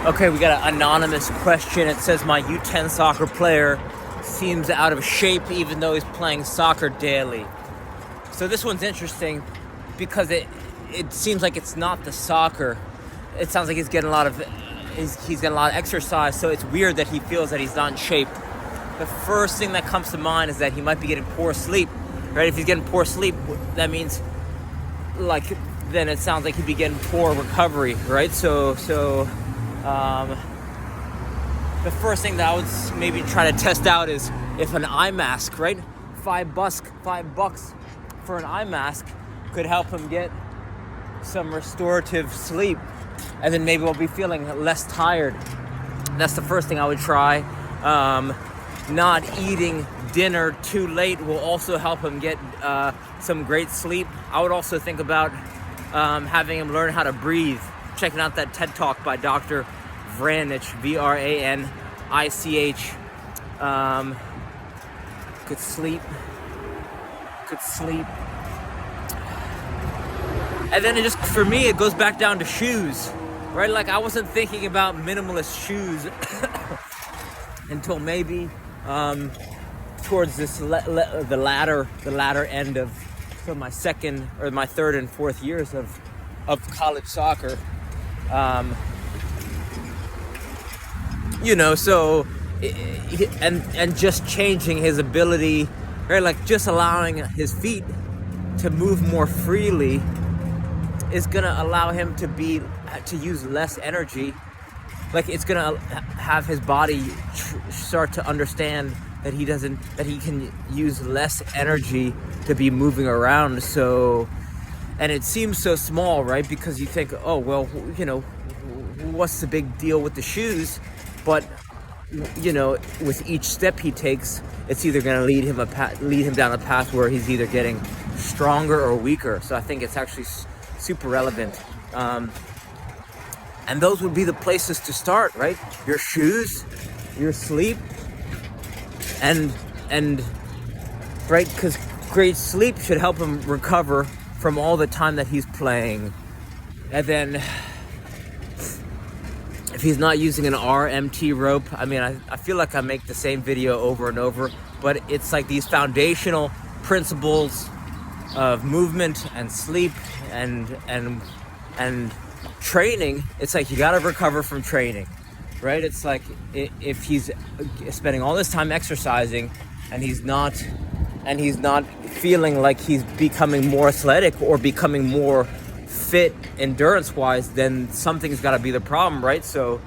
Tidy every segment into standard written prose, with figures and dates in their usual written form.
Okay, we got an anonymous question. It says my U10 soccer player seems out of shape even though he's playing soccer daily. So this one's interesting because it seems like it's not the soccer. It sounds like he's getting a lot of exercise, so it's weird that he feels that he's not in shape. The first thing that comes to mind is that he might be getting poor sleep, right? If he's getting poor sleep, that means then it sounds like he'd be getting poor recovery, right? So the first thing that I would maybe try to test out is if an eye mask, right? $5 for an eye mask could help him get some restorative sleep, and then maybe we'll be feeling less tired. That's the first thing I would try. Not eating dinner too late will also help him get some great sleep. I would also think about having him learn how to breathe. Checking out that TED Talk by Dr. Vranich, Vranich. Good sleep. And then for me, it goes back down to shoes, right? Like I wasn't thinking about minimalist shoes until maybe towards the latter end of my second or my third and fourth years of college soccer. And just changing his ability, right? Like just allowing his feet to move more freely is gonna allow him to use less energy. Like it's gonna have his body start to understand that he can use less energy to be moving around. So, and it seems so small, right? Because you think, oh well, what's the big deal with the shoes? But with each step he takes, it's either going to lead him down a path where he's either getting stronger or weaker. So I think it's actually super relevant. And those would be the places to start, right? Your shoes, your sleep, and right, because great sleep should help him recover from all the time that he's playing. And then if he's not using an RMT rope, I mean, I feel like I make the same video over and over, but it's like these foundational principles of movement and sleep and training. It's like you got to recover from training, right? It's like if he's spending all this time exercising and he's not feeling like he's becoming more athletic or becoming more fit endurance-wise, then something's got to be the problem, right? So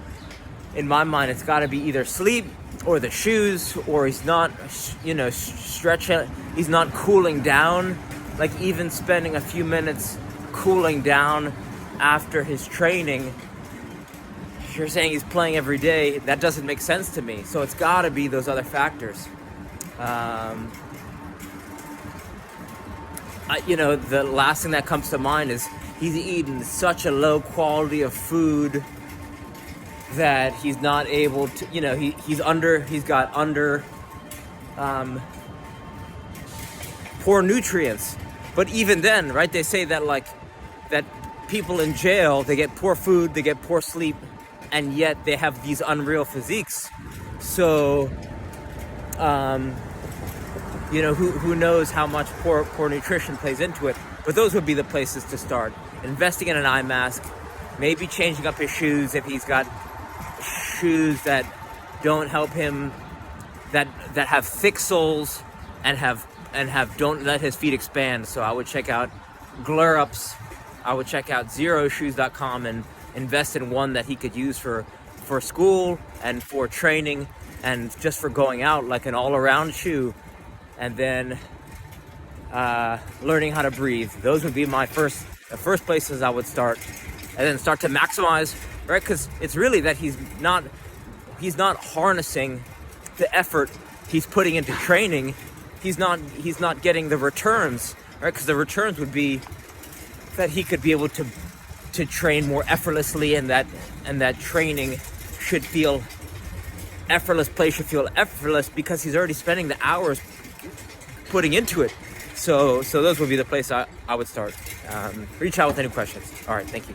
in my mind, it's got to be either sleep or the shoes, or he's not, stretching, he's not cooling down. Like even spending a few minutes cooling down after his training, if you're saying he's playing every day, that doesn't make sense to me. So it's got to be those other factors. The last thing that comes to mind is he's eaten such a low quality of food that he's not able to, he's got poor nutrients. But even then, right, they say that that people in jail, they get poor food, they get poor sleep, and yet they have these unreal physiques. So, who knows how much poor nutrition plays into it. But those would be the places to start. Investing in an eye mask, maybe changing up his shoes if he's got shoes that don't help him, that have thick soles and don't let his feet expand. So I would check out Glur-Ups. I would check out zeroshoes.com and invest in one that he could use for school and for training and just for going out, like an all-around shoe. And then learning how to breathe. Those would be the first places I would start, and then start to maximize, right? Because it's really that he's not harnessing the effort he's putting into training. He's not getting the returns, right? Because the returns would be that he could be able to train more effortlessly, and that training should feel effortless. Play should feel effortless because he's already spending the hours putting into it. So those would be the place I would start. Reach out with any questions. All right, thank you.